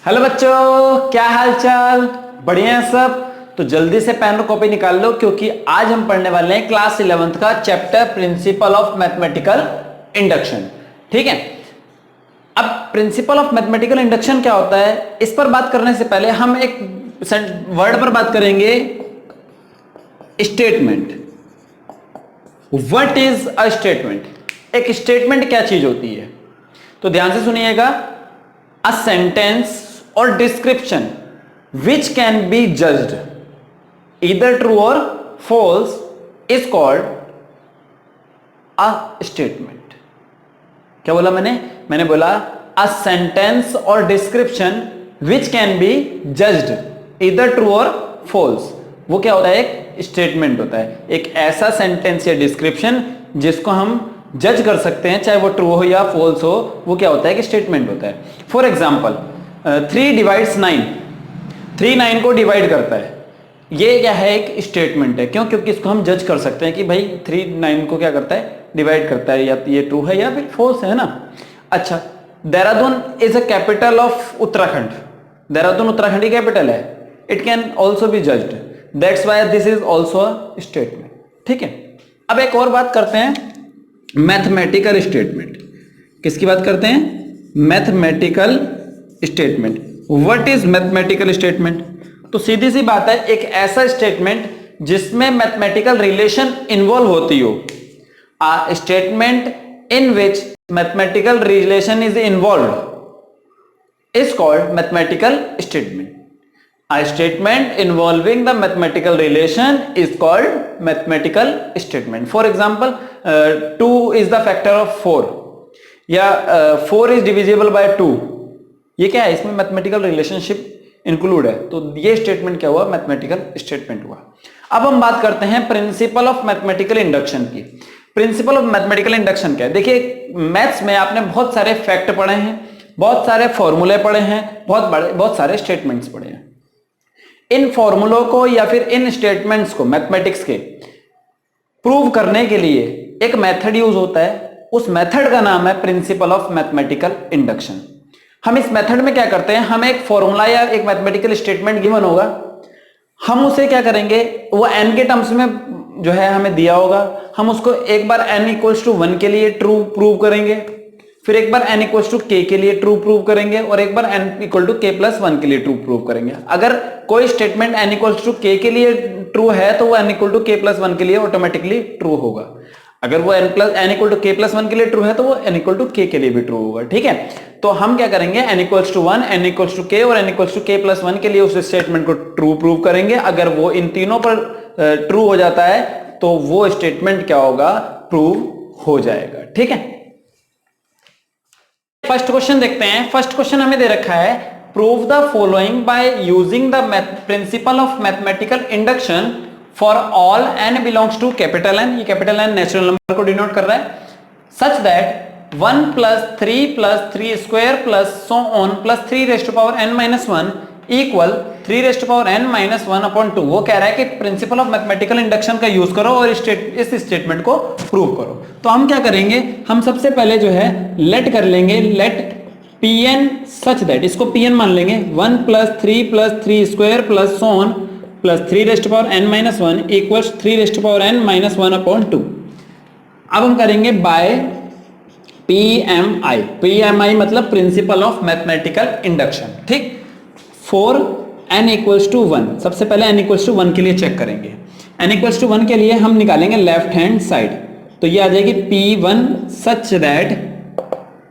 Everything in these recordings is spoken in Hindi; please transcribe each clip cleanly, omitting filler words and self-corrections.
हेलो बच्चों, क्या हाल चाल? बढ़िया है सब? तो जल्दी से पेन और कॉपी निकाल लो क्योंकि आज हम पढ़ने वाले हैं क्लास 11th का chapter principal of mathematical induction. ठीक है, अब प्रिंसिपल ऑफ मैथमेटिकल इंडक्शन क्या होता है, इस पर बात करने से पहले हम एक वर्ड पर बात करेंगे, statement. What is a statement? एक स्टेटमेंट क्या चीज होती है? तो ध्यान से सुनिएगा। अ सेंटेंस और description which can be judged either true or false is called a statement। क्या बोला मैंने बोला a sentence or description which can be judged either true or false, वो क्या होता है? एक स्टेटमेंट होता है। एक ऐसा सेंटेंस या डिस्क्रिप्शन जिसको हम जज कर सकते हैं, चाहे वो ट्रू हो या फॉल्स हो, वो क्या होता है? कि स्टेटमेंट होता है। फॉर एग्जाम्पल 3 डिवाइड्स 9, 3 9 को डिवाइड करता है। ये क्या है? एक स्टेटमेंट है। क्यों? क्योंकि इसको हम जज कर सकते हैं कि भाई 3 9 को क्या करता है? डिवाइड करता है, या ये ट्रू है या फिर फॉल्स है ना। अच्छा, Dehradun is a capital of Uttarakhand. Dehradun Uttarakhand की कैपिटल है। It can also be judged, that's why this is also a statement. ठीक है, अब एक और बात करते हैं, मैथमेटिकल स्टेटमेंट। किसकी बात करते हैं? Mathematical statement. What is mathematical statement? तो सीधी सी बात है, एक ऐसा स्टेटमेंट जिसमें मैथमेटिकल रिलेशन इन्वॉल्व होती हो। A statement in which mathematical relation is involve is called mathematical statement. A statement involving the mathematical relation is called mathematical statement. For example, 2 is the factor of 4 या 4 is divisible by 2। ये क्या है? इसमें मैथमेटिकल रिलेशनशिप इंक्लूड है, तो ये स्टेटमेंट क्या हुआ? मैथमेटिकल स्टेटमेंट हुआ। अब हम बात करते हैं प्रिंसिपल ऑफ मैथमेटिकल इंडक्शन की। प्रिंसिपल ऑफ मैथमेटिकल इंडक्शन क्या है? देखिए, मैथ्स में आपने बहुत सारे फैक्ट पढ़े हैं, बहुत सारे फॉर्मूले पढ़े हैं, बहुत सारे स्टेटमेंट्स पढ़े हैं। इन फॉर्मूलों को या फिर इन स्टेटमेंट्स को मैथमेटिक्स के प्रूव करने के लिए एक मेथड यूज होता है। उस मेथड का नाम है प्रिंसिपल ऑफ मैथमेटिकल इंडक्शन। हम इस मेथड में क्या करते हैं, हम एक फॉर्मूला या एक मैथमेटिकल स्टेटमेंट गिवन होगा, हम उसे क्या करेंगे, वो n के टर्म्स में जो है हमें दिया होगा, हम उसको एक बार n इक्वल्स टू 1 के लिए ट्रू प्रूव करेंगे, फिर एक बार n इक्वल्स टू k के लिए ट्रू प्रूव करेंगे, और एक बार n equal to k plus 1 के लिए ट्रू प्रूव करेंगे। अगर कोई statement n equals to k के लिए ट्रू है तो वो n equal to k plus 1 के लिए ऑटोमेटिकली ट्रू होगा। अगर वो n equal to k plus 1 के लिए ट्रू है तो वो n इक्वल टू k के लिए भी ट्रू होगा। ठीक है, तो हम क्या करेंगे, n equals to 1, n equals to k और n equals to k plus 1 के लिए उस स्टेटमेंट को ट्रू प्रूव करेंगे। अगर वो इन तीनों पर ट्रू हो जाता है तो वो स्टेटमेंट क्या होगा? प्रूव हो जाएगा। ठीक है, फर्स्ट क्वेश्चन देखते हैं। फर्स्ट क्वेश्चन हमें दे रखा है, prove the following by using the principle of mathematical induction for all n belongs to capital N। ये कैपिटल N नेचुरल नंबर को डिनोट कर रहा है। Such that 1 plus 3 plus 3 square plus so on plus 3 raise to power n minus 1 equal 3 raise to power n minus 1 upon 2। वो कह रहा है कि प्रिंसिपल ऑफ मैथमेटिकल इंडक्शन का यूज करो और इस स्टेटमेंट को प्रूव करो। तो हम क्या करेंगे, हम सबसे पहले जो है लेट कर लेंगे, लेट Pn सच दैट, इसको Pn मान लेंगे, 1 plus 3 square plus so on plus 3 raise to power n minus 1 equals 3 raise to power n minus 1 upon 2। अब हम करेंगे बाय PMI मतलब प्रिंसिपल ऑफ मैथमेटिकल इंडक्शन। ठीक, फॉर n इक्वल्स टू 1, सबसे पहले n इक्वल्स टू 1 के लिए चेक करेंगे। n इक्वल्स टू 1 के लिए हम निकालेंगे लेफ्ट हैंड साइड, तो ये आ जाएगी P1 such that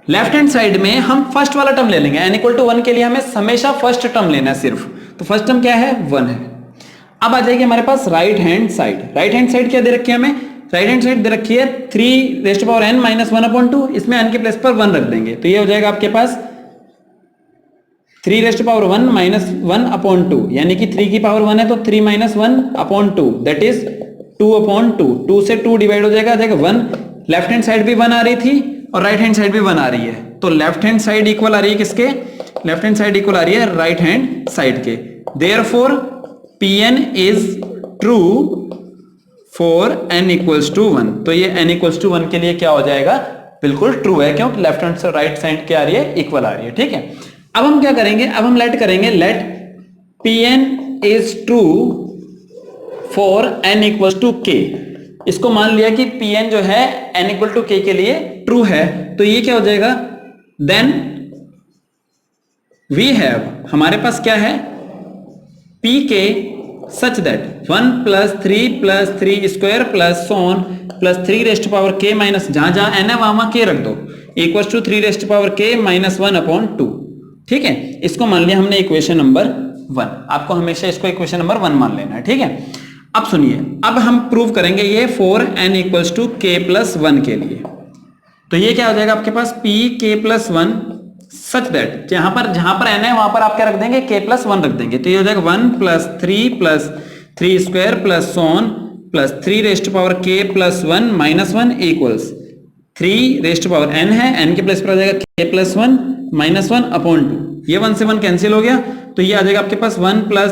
left hand side में हम फर्स्ट वाला टर्म ले लेंगे। n इक्वल टू 1 के लिए हमें हमेशा फर्स्ट टर्म लेना है सिर्फ, तो फर्स्ट टर्म क्या है? 1 है। अब आ जाएगी हमारे पास right hand side. Right hand side क्या दे रखी है हमें? राइट हैंड साइड दे रखी है 3 raise to power n minus 1 upon 2, इसमें n के प्लेस पर 1 रख देंगे, तो ये हो जाएगा आपके पास 3 raise to power 1 minus 1 upon 2, यानी कि 3 की पावर 1 है तो 3 minus 1 upon 2 that is 2 upon 2। 2 से 2 डिवाइड हो जाएगा, 1। लेफ्ट हैंड साइड भी 1 आ रही थी और राइट हैंड साइड भी 1 आ रही है, तो लेफ्ट हैंड साइड इक्वल आ रही है किसके? लेफ्ट हैंड साइड इक्वल आ रही है राइट हैंड साइड के। Therefore Pn is true for n equals to 1, तो ये n इक्वल्स टू 1 के लिए क्या हो जाएगा? बिल्कुल ट्रू है। क्यों? लेफ्ट हैंड से राइट साइड क्या आ रही है? इक्वल आ रही है। ठीक है, अब हम क्या करेंगे, अब हम लेट करेंगे, let Pn is true for n equal to k। इसको मान लिया कि Pn जो है n इक्वल टू k के लिए ट्रू है, तो ये क्या हो जाएगा, देन वी हैव, हमारे पास क्या है, Pk such that 1 plus 3 plus 3 square plus so on plus 3 rest power k minus, जहां जहां n है वहां k रख दो, equal to 3 rest power k minus 1 upon 2। ठीक है, इसको मान लिया हमने इक्वेशन नंबर 1। आपको हमेशा इसको इक्वेशन नंबर 1 मान लेना है। ठीक है, अब सुनिए, अब हम प्रूव करेंगे ये for n equals to k plus 1 के लिए। तो ये क्या हो जाएगा आपके पास, p k plus 1 such that, जहां पर n है वहां पर आप क्या रख देंगे, k प्लस 1 रख देंगे। तो ये हो जाएगा 1 plus 3 square plus so on plus 3 rest power k plus 1 minus 1 equals 3 rest power n है, n के प्लेस पर आ जाएगा k प्लस 1 माइनस 1 अपॉन 2। ये 1 से 1 कैंसिल हो गया, तो ये आ जाएगा आपके पास 1 plus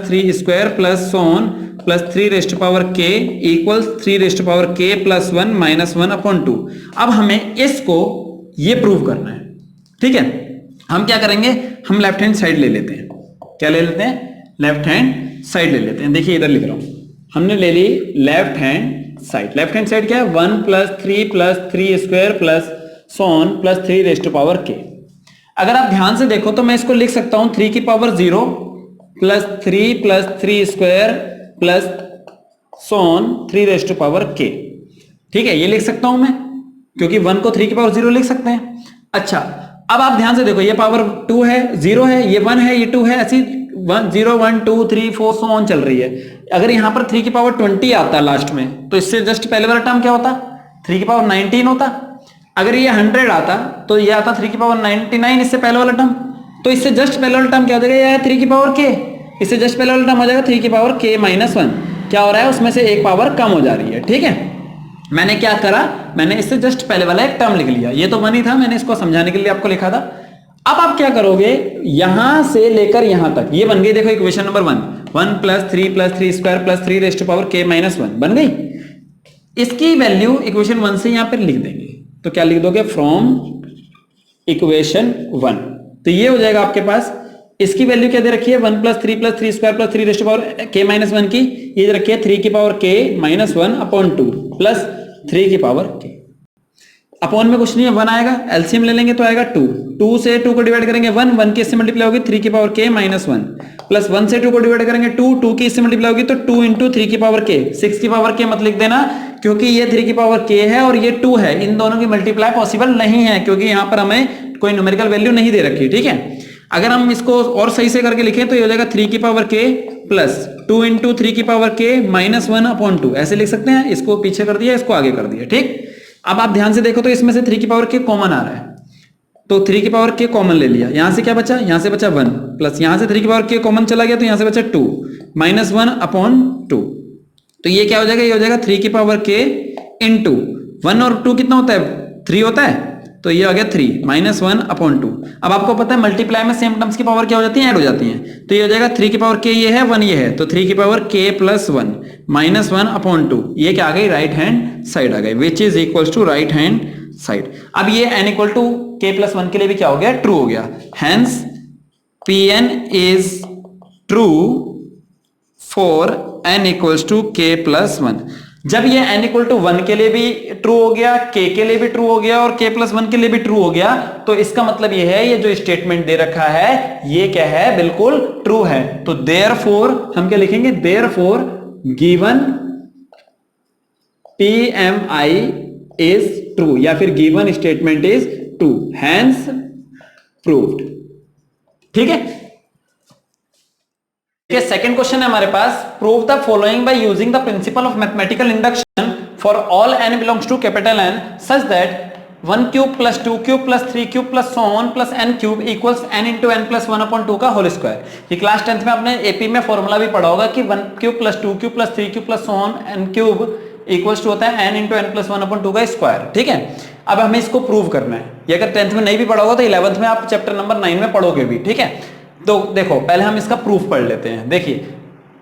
3 square plus so on plus 3 rest power k equals 3 rest power k plus 1 minus 1 upon 2। अब हमें इसको ये प्रूव करना है। ठीक है, हम क्या करेंगे, हम लेफ्ट हैंड साइड ले लेते हैं। क्या ले लेते हैं, लेफ्ट हैंड साइड ले लेते हैं। देखिए इधर लिख रहा हूं, हमने ले ली left hand side. Left hand side क्या है, 1 plus 3 square plus so on plus 3 rest power k। अगर आप ध्यान से देखो तो मैं इसको लिख सकता हूं 3 की पावर 0 प्लस 3 स्क्वायर प्लस सोन 3 रेस्ट पावर k। ठीक है, ये लिख सकता हूं मैं, क्योंकि 1 को 3 की पावर 0 लिख सकते हैं। अच्छा, अब आप ध्यान से देखो, ये पावर 2 है, 0 है, ये 1 है, ये 2 है, ऐसी 1 0 1 2 3 4 सो ऑन चल रही है। अगर यहां पर 3 की पावर 20 आता लास्ट में, तो इससे जस्ट पहले वाला टर्म क्या होता, 3 की पावर 19 होता। अगर ये 100 आता तो ये आता 3 की पावर 99, इससे पहले वाला टर्म। तो इससे जस्ट पहले वाला टर्म क्या हो जाएगा, ये 3 की पावर k, इससे जस्ट पहले वाला टर्म हो जाएगा 3 की पावर k माइनस 1। क्या हो रहा है, उसमें से एक पावर कम हो जा रही है। ठीक है, मैंने क्या करा, मैंने इससे जस्ट पहले वाला एक टर्म लिख लिया, ये तो 1 ही था, मैंने इसको समझाने के लिए आपको लिखा था। अब आप क्या करोगे, यहां से लेकर यहां तक ये बन गई, देखो equation number 1 plus 3 square plus 3 rest power k minus 1 बन गई। इसकी वैल्यू इक्वेशन 1 से यहां पर लिख देंगे, तो क्या लिख दोगे, फ्रॉम इक्वेशन 1। तो ये हो जाएगा आपके पास, इसकी वैल्यू क्या दे रखी है, 1 plus 3 square plus 3 rest power k minus 1 की, ये दे रखी है 3 की power k minus 1 upon 2 plus 3 की पावर k। अपॉन में कुछ नहीं है, 1 आएगा, एलसीएम ले लेंगे तो आएगा 2, 2 से 2 को डिवाइड करेंगे 1 की इससे मल्टीप्लाई होगी 3 की पावर k माइनस 1 प्लस 1 से 2 को डिवाइड करेंगे 2 की इससे मल्टीप्लाई होगी तो 2 इंटू 3 की पावर k। 6 की पावर k मत लिख देना, क्योंकि ये 3 की पावर k है और ये 2 है, इन दोनों की मल्टीप्लाई पॉसिबल नहीं है, क्योंकि यहां पर हमें कोई न्यूमेरिकल वैल्यू नहीं दे रखी। ठीक है, अगर हम इसको और सही से करके लिखें तो ये हो जाएगा 3 की पावर k प्लस 2 इंटू 3 की पावर k माइनस 1 अपॉन 2, ऐसे लिख सकते हैं। इसको पीछे कर दिया, इसको आगे कर दिया। ठीक, अब आप ध्यान से देखो तो इसमें से 3 की पावर k कॉमन आ रहा है, तो 3 की पावर k कॉमन ले लिया, यहां से क्या बचा, यहां से बचा 1 प्लस यहां से 3 की पावर k कॉमन चला गया, तो यहां से बचा 2 माइनस 1 अपॉन 2। तो ये क्या हो जाएगा, ये हो जाएगा 3 की पावर k इंटू 1 और 2 कितना होता है, 3 होता है, तो ये आ गया 3 माइनस 1 अपॉन 2। अब आपको पता है मल्टीप्लाई में सेम टर्म्स की पावर क्या हो जाती है, ऐड हो जाती हैं। तो ये हो जाएगा 3 की पावर k ये है, 1 ये है, तो 3 की power k plus 1 minus 1 upon 2, ये क्या आ गई, राइट हैंड साइड आ गई, which is equal to right hand side. अब ये n equal to k plus 1 के लिए भी क्या हो गया, ट्रू हो गया। Hence Pn is true for n equals to k plus 1। जब ये n इक्वल टू 1 के लिए भी ट्रू हो गया, k के लिए भी ट्रू हो गया और k प्लस 1 के लिए भी ट्रू हो गया, तो इसका मतलब ये है, ये जो स्टेटमेंट दे रखा है ये क्या है, बिल्कुल ट्रू है। तो देयरफॉर हम क्या लिखेंगे, therefore given PMI is true, या फिर given statement is true, hence proved. ठीक है, सेकेंड क्वेश्चन है हमारे पास, prove the following by using the principle of mathematical induction for all n belongs to capital N such that 1 cube plus 2 cube plus 3 cube plus so on plus n cube equals n into n plus 1 upon 2 का होल स्क्वायर। ये क्लास 10th में आपने एपी में फॉर्मूला भी पढ़ा होगा कि 1 cube plus 2 cube plus 3 cube plus so on n cube equals to होता है n into n plus 1 upon 2 का स्क्वायर। ठीक है, अब हमें इसको प्रूव करना है। ये अगर 10th में नहीं भी पढ़ा होगा तो 11th में आप चैप्टर नंबर 9 में पढ़ोगे भी। ठीक है, तो देखो पहले हम इसका प्रूफ पढ़ लेते हैं। देखिए,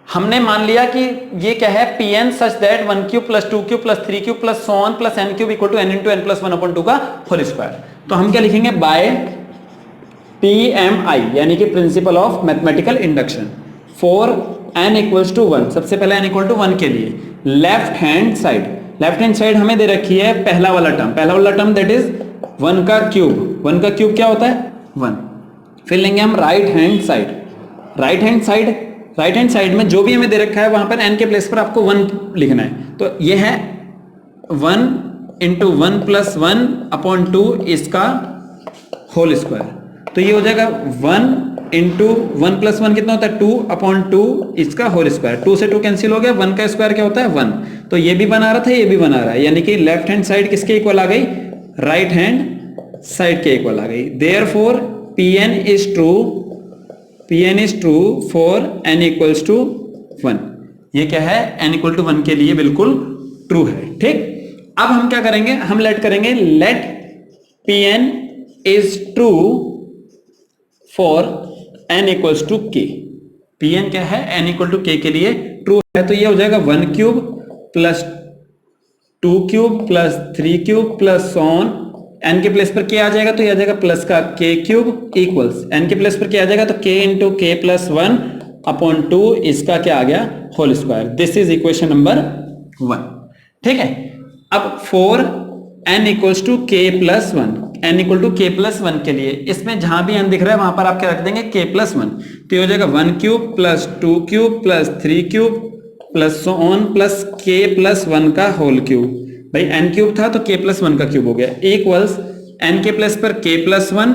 हमने मान लिया कि ये क्या है, Pn such that 1 cube plus 2 cube plus 3 cube plus so on plus n cube equal to n into n plus 1 upon 2 का होल स्क्वायर। तो हम क्या लिखेंगे, बाय PMI यानी कि principle of mathematical induction for n equals to 1। सबसे पहले n इक्वल टू 1 के लिए लेफ्ट हैंड साइड हमें दे रखी है पहला वाला टर्म दैट इज 1 का क्यूब क्या होता है 1। फिर लेंगे हम राइट हैंड साइड में जो भी हमें दे रखा है वहां पर n के प्लेस पर आपको 1 लिखना है। तो ये है 1 इंटू 1 प्लस 1 अपॉन 2 इसका होल स्क्वायर। तो ये हो जाएगा 1 इंटू 1 प्लस 1 कितना होता है 2 अपॉन 2 इसका होल स्क्वायर। 2 से 2 कैंसिल हो गया, 1 का स्क्वायर क्या होता है 1। तो ये भी बना रहा था, ये भी बना रहा है, यानी कि लेफ्ट हैंड साइड किसके इक्वल आ गई, राइट हैंड साइड के इक्वल आ गई। Therefore Pn is true for n equals to 1। ये क्या है, n इक्वल टू 1 के लिए बिल्कुल ट्रू है। ठीक, अब हम क्या करेंगे, हम लेट करेंगे let Pn is true for n equals to k। Pn क्या है, n इक्वल टू k के लिए ट्रू है। तो ये हो जाएगा 1 cube plus 2 cube plus 3 cube plus on n के प्लेस पर k आ जाएगा, तो ये आ जाएगा प्लस का k क्यूब इक्वल्स n के प्लेस पर k आ जाएगा तो k into k plus 1 upon 2 इसका क्या आ गया whole square. This is equation number 1। ठीक है, अब for n equals to k plus 1, n equal to k plus 1 के लिए इसमें जहां भी n दिख रहा है वहां पर आप क्या रख देंगे k प्लस 1। तो ये हो जाएगा 1 cube plus 2 cube plus 3 cube plus on plus k plus 1 का होल क्यूब। भाई n क्यूब था तो k प्लस 1 का क्यूब हो गया इक्वल्स n के प्लेस पर k प्लस 1,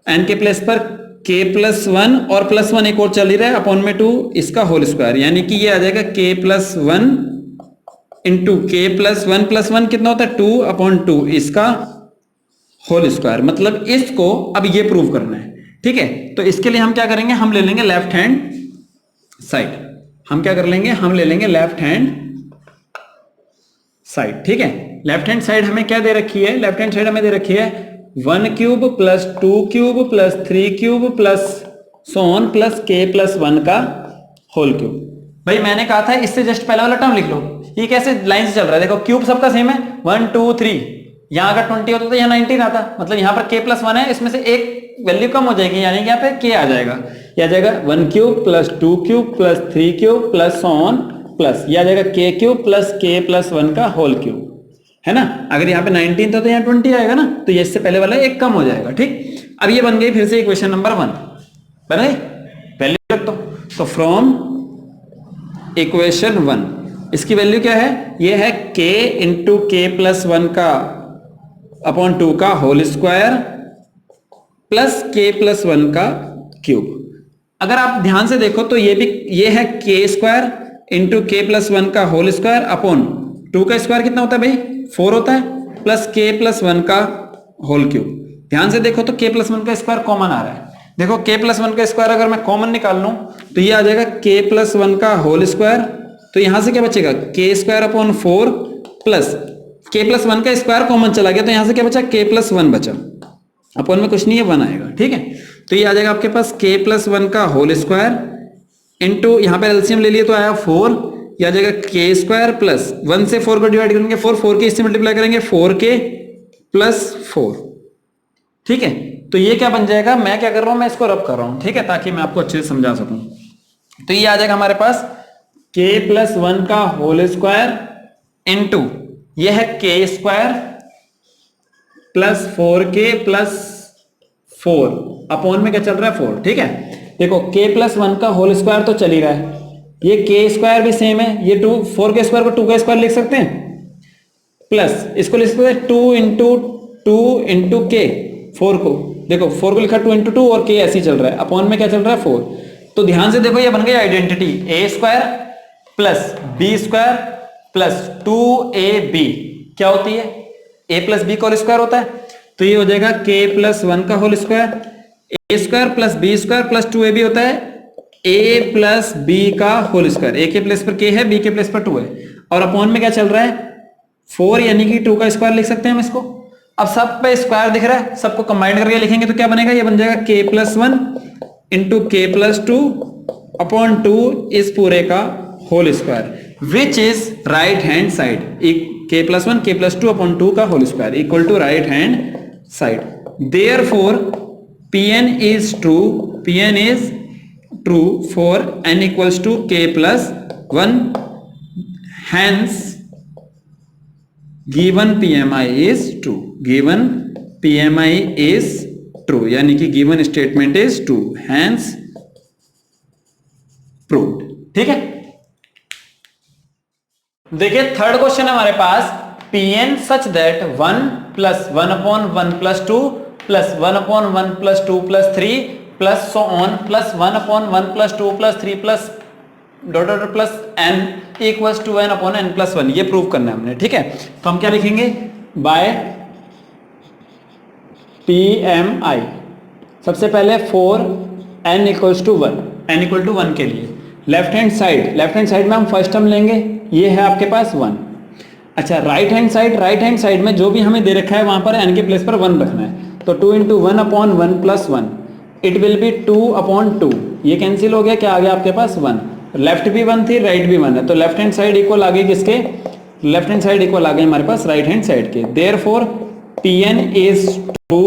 n के प्लेस पर k प्लस 1 और प्लस 1 एक और चल ही रहा है अपॉन में 2 इसका होल स्क्वायर, यानी कि ये आ जाएगा k plus 1 into k plus 1 कितना होता है 2 अपॉन 2 इसका होल स्क्वायर। मतलब इसको अब ये प्रूव करना है। ठीक है, तो इसके लिए हम क्या करेंगे, हम ले लेंगे लेफ्ट हैंड साइड। हम क्या कर लेंगे, हम ले लेंगे लेफ्ट हैंड साइड। ठीक है, लेफ्ट हैंड साइड हमें क्या दे रखी है, लेफ्ट हैंड साइड हमें दे रखी है 1 cube plus 2 cube plus 3 cube plus so on plus k plus 1 का होल क्यूब। भाई मैंने कहा था इससे जस्ट पहले वाला टर्म लिख लो, ये कैसे लाइन से चल रहा है, देखो क्यूब सबका सेम है 1 2 3, यहां अगर 20 होता तो यहाँ 19 आता, मतलब यहाँ पर k प्लस 1 है, इसमें से एक वैल्यू कम हो जाएगी, यानी कि यहाँ पे k आ जाएगा। यह आ जाएगा 1 cube plus 2 cube plus 3 cube plus on plus यह आ जाएगा k cube plus k plus 1 का होल क्यूब, है ना। अगर यहाँ पे 19 था तो यहाँ 20 आएगा ना, तो ये इससे पहले वाला एक कम हो जाएगा। ठीक, अब ये बन गई फिर से इक्वेशन नंबर 1 बन गई, वैल्यू रख दो। तो फ्रॉम इक्वेशन 1 इसकी वैल्यू क्या है, ये है k इंटू k प्लस 1 का अपॉन 2 का whole square plus k plus 1 का क्यूब। अगर आप ध्यान से देखो तो ये है k square into k plus 1 का होल स्क्वायर अपॉन 2 का स्क्वायर कितना होता है भाई 4 होता है, प्लस k प्लस 1 का होल क्यूब। ध्यान से देखो तो k प्लस 1 का स्क्वायर कॉमन आ रहा है। देखो k प्लस 1 का स्क्वायर अगर मैं कॉमन निकाल लूं तो ये आ जाएगा k प्लस 1 का होल स्क्वायर, तो यहां से क्या बचेगा k square upon 4 plus k plus 1 का स्क्वायर कॉमन चला गया, तो यहां से क्या बचा k प्लस 1 बचा, अपॉन में कुछ नहीं है 1 आएगा। ठीक है, तो ये आ जाएगा आपके पास k प्लस 1 का होल स्क्वायर इंटू यहाँ पे एलसीएम ले लिए तो आया 4, यह आ जाएगा k स्क्वायर प्लस 1 से 4 को डिवाइड करेंगे 4 के इससे मल्टीप्लाई करेंगे 4k प्लस 4। ठीक है, तो ये क्या बन जाएगा, मैं क्या कर रहा हूं, मैं इसको रब कर रहा हूं, ठीक है, ताकि मैं आपको अच्छे से समझा सकूं। तो ये आ जाएगा हमारे पास k प्लस 1 का होल स्क्वायर इंटू ये है k square plus 4k plus 4 upon में क्या चल रहा है 4। ठीक है, देखो k प्लस 1 का होल स्क्वायर तो चल ही रहा है, ये k स्क्वायर भी सेम है, ये 4 के स्क्वायर को 2 का स्क्वायर लिख सकते हैं, प्लस इसको लिख सकते हैं 2 इंटू k, 4 को देखो 4 को लिखा 2 इंटू 2 और k ऐसे ही चल रहा है, अपॉन में क्या चल रहा है 4। तो ध्यान से देखो ये बन गई identity a square plus b square plus 2ab क्या होती है, a प्लस b का होल स्क्वायर होता है, तो ये हो जाएगा k प्लस 1 का whole square, a square plus b square plus 2ab होता है a प्लस b का होल स्क्वायर, a के प्लेस पर k है, b के प्लेस पर 2 है, और अपॉन में क्या चल रहा है 4, यानी कि 2 का स्क्वायर लिख सकते हैं हम इसको। अब सब पे स्क्वायर दिख रहा है, सबको कंबाइन करके लिखेंगे तो क्या बनेगा, ये बन जाएगा k plus 1 into k plus 2 upon 2 इस पूरे का whole square which is right hand side, k plus 1 k plus 2 upon 2 का whole square equal to right hand side. Therefore Pn is true for n equals to k plus 1, hence given PMI is true, given PMI is true, यानी कि given statement is true, hence proved। ठीक है, देखिए थर्ड क्वेश्चन है हमारे पास, Pn such that 1 plus 1 upon 1 plus 2 plus 1 upon 1 plus 2 plus 3 plus so on plus 1 upon 1 plus 2 plus 3 plus dot dot plus n equals to n upon n plus 1, ये प्रूव करना है हमने। ठीक है, तो हम क्या लिखेंगे, बाय PMI सबसे पहले for n equals to 1, n equal to 1 के लिए लेफ्ट हैंड साइड में हम फर्स्ट टर्म लेंगे, ये है आपके पास 1। अच्छा, राइट हैंड साइड में जो भी हमें दे रखा है वहां पर n के प्लेस पर 1 रखना है, तो 2 into 1 upon 1 plus 1, it will be 2 upon 2, ये कैंसिल हो गया, क्या आ गया आपके पास 1, लेफ्ट भी 1 थी राइट भी 1 है, तो लेफ्ट हैंड साइड इक्वल आ गई किसके, लेफ्ट हैंड साइड इक्वल आ गई हमारे पास राइट हैंड साइड के। Therefore Pn is true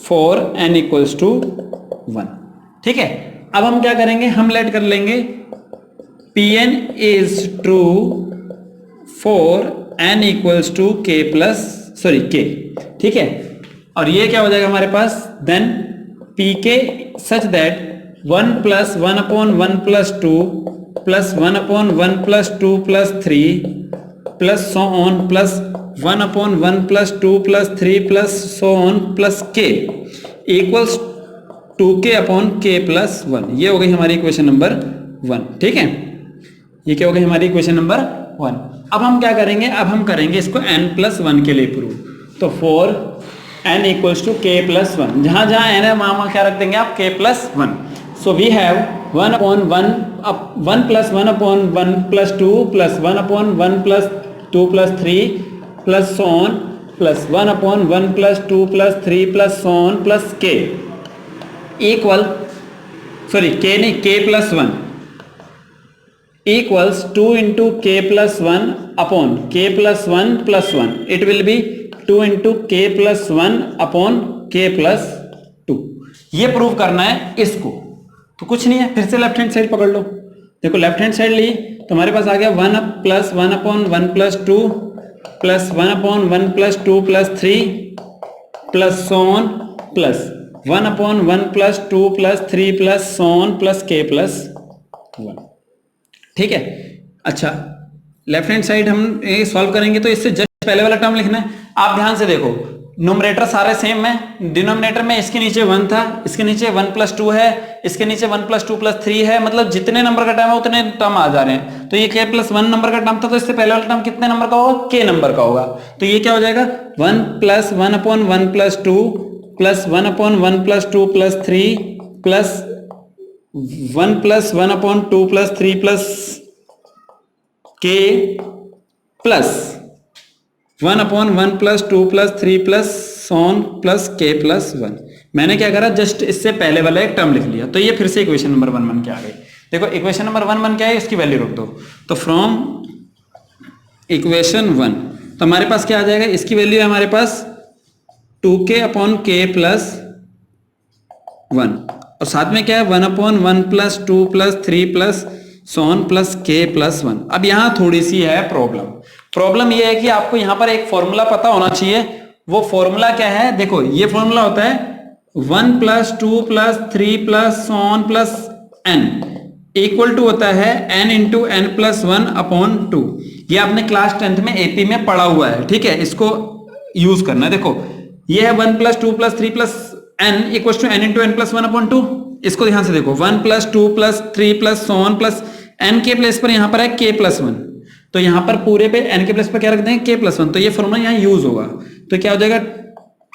for n equals to 1। ठीक है, अब हम क्या करेंगे, हम लेट कर लेंगे Pn is true for n equals to k plus k। ठीक है, और ये क्या हो जाएगा हमारे पास, then Pk such that 1 plus 1 upon 1 plus 2 plus 1 upon 1 plus 2 plus 3 plus so on plus 1 upon 1 plus 2 plus 3 plus so on plus k equals 2k upon k plus 1। ये हो गई हमारी इक्वेशन नंबर 1। ठीक है, ये क्या हो गई हमारी इक्वेशन नंबर 1। अब हम क्या करेंगे, अब हम करेंगे इसको n प्लस 1 के लिए प्रूव, तो for n equals to k plus 1, जहां जहां n है वहां क्या रख देंगे आप, k plus 1। So we have 1 upon 1 plus 1 upon 1 plus 2 plus 1 upon 1 plus 2 plus 3 plus so on plus 1 upon 1 plus 2 plus 3 plus so on plus k equal, sorry k नहीं, k plus 1 equals 2 into k plus 1 upon k plus 1 plus 1, it will be 2 into k plus 1 upon k plus 2। ये प्रूव करना है इसको, तो कुछ नहीं है, फिर से लेफ्ट हैंड साइड पकड़ लो। देखो लेफ्ट हैंड साइड ली तो हमारे पास आ गया 1 plus 1 upon 1 plus 2 plus 1 upon 1 plus 2 plus 3 plus so on plus 1 upon 1 plus 2 plus 3 plus so on plus k plus 1। ठीक है, अच्छा लेफ्ट हैंड साइड हम ये सॉल्व करेंगे तो इससे जस्ट पहले वाला टर्म लिखना है। आप ध्यान से देखो, न्यूमरेटर सारे सेम है, डिनोमिनेटर में इसके नीचे 1 था, इसके नीचे 1 प्लस 2 है, इसके नीचे 1 प्लस 2 प्लस 3 है, मतलब जितने नंबर का टर्म है उतने टर्म आ जा रहे हैं। तो ये k प्लस 1 नंबर का टर्म था, तो इससे पहले वाला टर्म कितने नंबर का होगा, k नंबर का होगा। तो ये क्या हो जाएगा, 1 plus 1 upon 1 plus 2 plus 1 upon 1 plus 2 plus 3 plus 1 plus 1 upon 2 plus 3 plus k plus 1 upon 1 plus 2 plus 3 plus so on plus k plus 1। मैंने क्या करा, जस्ट इससे पहले वाला एक टर्म लिख लिया, तो ये फिर से इक्वेशन नंबर 1 बन के आ गई। देखो इक्वेशन नंबर 1 बन के आई, इसकी वैल्यू रख दो, तो फ्रॉम इक्वेशन 1 तो हमारे पास क्या आ जाएगा, इसकी वैल्यू है हमारे पास 2k अपॉन k प्लस 1, और साथ में क्या है 1 upon 1 plus 2 plus 3 plus so on plus k plus 1। अब यहां थोड़ी सी है प्रॉब्लम ये है कि आपको यहां पर एक फॉर्मूला पता होना चाहिए। वो फॉर्मूला क्या है, देखो ये फॉर्मूला होता है 1 plus 2 plus 3 plus so on plus n equal to होता है n into n plus 1 upon 2। ये आपने क्लास 10th में एपी में पढ़ा हुआ है, ठीक है, इसको यूज करना है। देखो ये है 1 plus 2 plus 3 plus n equal to n into n plus 1 upon 2। इसको ध्यान से देखो, 1 plus 2 plus 3 plus so on plus n के प्लेस पर यहां पर है k प्लस 1, तो यहां पर पूरे पे n के प्लेस पर क्या रख देंगे, k प्लस 1, तो ये फॉर्मूला यहां यूज होगा। तो क्या हो जाएगा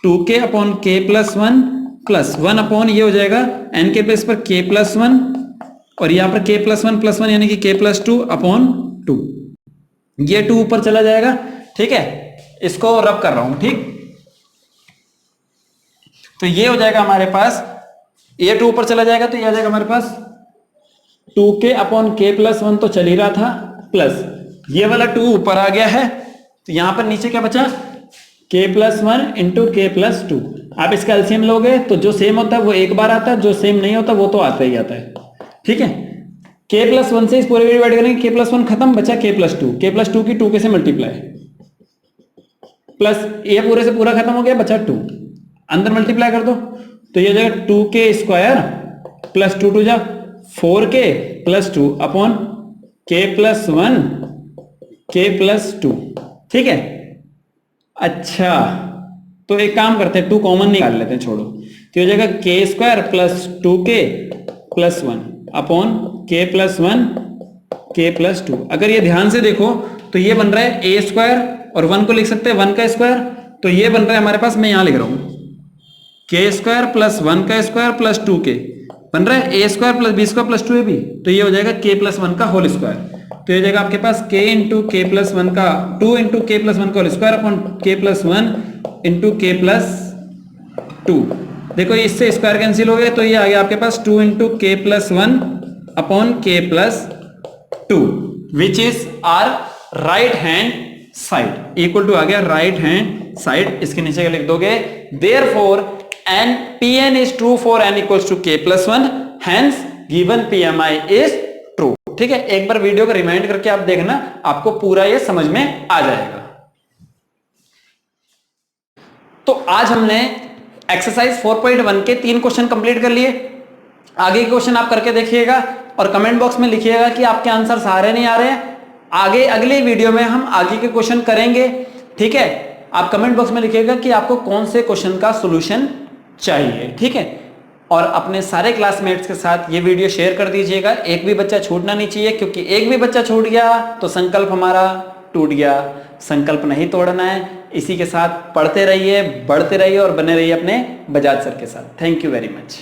2k upon k plus 1 plus 1 upon ये हो जाएगा n के प्लेस पर k प्लस 1, और यहां पर k प्लस 1 प्लस 1 यानी कि k प्लस 2 अपॉन 2। ये 2 ऊपर चला जाएगा, ठीक है, इसको रब कर रहा हूं, ठीक। तो ये हो जाएगा हमारे पास, ये 2 ऊपर चला जाएगा तो ये आ जाएगा हमारे पास 2k अपॉन k प्लस 1 तो चल ही रहा था, प्लस ये वाला 2 ऊपर आ गया है, तो यहां पर नीचे क्या बचा, k plus 1 into k plus 2। आप इसका एलसीएम लोगे तो जो सेम होता है वो एक बार आता है, जो सेम नहीं होता वो तो आता ही आता है। ठीक है, k+1 से इस पूरे को डिवाइड करेंगे, k+1 खत्म, बचा k+2, k+2 की 2 के से मल्टीप्लाई, प्लस ये पूरे से पूरा खत्म हो गया, बचा 2, अंदर मल्टीप्लाई कर दो तो ये हो जाएगा 2k² प्लस 2 2 जा 4k plus 2 upon k+1 k+2। ठीक है, अच्छा तो एक काम करते हैं, 2 कॉमन निकाल लेते हैं, छोड़ो, तो हो जाएगा k² plus 2k plus 1 upon k+1 k+2। अगर ये ध्यान से देखो तो ये बन रहा है a² और 1 को लिख सकते हैं 1 का स्क्वायर, तो ये बन रहा है हमारे पास, मैं यहां लिख रहा हूं k² प्लस 1 का स्क्वायर प्लस 2k बन रहा है a² plus b² plus 2ab, तो ये हो जाएगा k+1 का होल स्क्वायर। तो ये हो जाएगा आपके पास k इंटू k+1 का 2 इंटू k+1 का whole square upon k+1 into k+2। देखो इससे स्क्वायर कैंसिल हो गया, तो ये आ गया आपके पास 2 into k+1 upon k+2 which is our right hand side, equal to आ गया राइट हैंड साइड। इसके नीचे क्या लिख दोगे, therefore an Pn is true for n equals to k+1, hence given PMI is true. ठीक है, एक बार वीडियो को रिमाइंड करके आप देखना, आपको पूरा ये समझ में आ जाएगा। तो आज हमने एक्सरसाइज 4.1 के 3 क्वेश्चन कंप्लीट कर लिए। आगे के क्वेश्चन आप करके देखिएगा और कमेंट बॉक्स में लिखिएगा कि आपके आंसर आ रहे नहीं आ रहे हैं। आगे अगले वीडियो में हम आगे के क्वेश्चन करेंगे। ठीक है, आप कमेंट बॉक्स में लिखिएगा कि आपको कौन से क्वेश्चन का सॉल्यूशन चाहिए। ठीक है, और अपने सारे क्लासमेट्स के साथ ये वीडियो शेयर कर दीजिएगा, एक भी बच्चा छूटना नहीं चाहिए, क्योंकि एक भी बच्चा छूट गया तो संकल्प हमारा टूट गया। संकल्प नहीं तोड़ना है, इसी के साथ पढ़ते रहिए, बढ़ते रहिए और बने रहिए अपने बजाज सर के साथ। Thank you very much.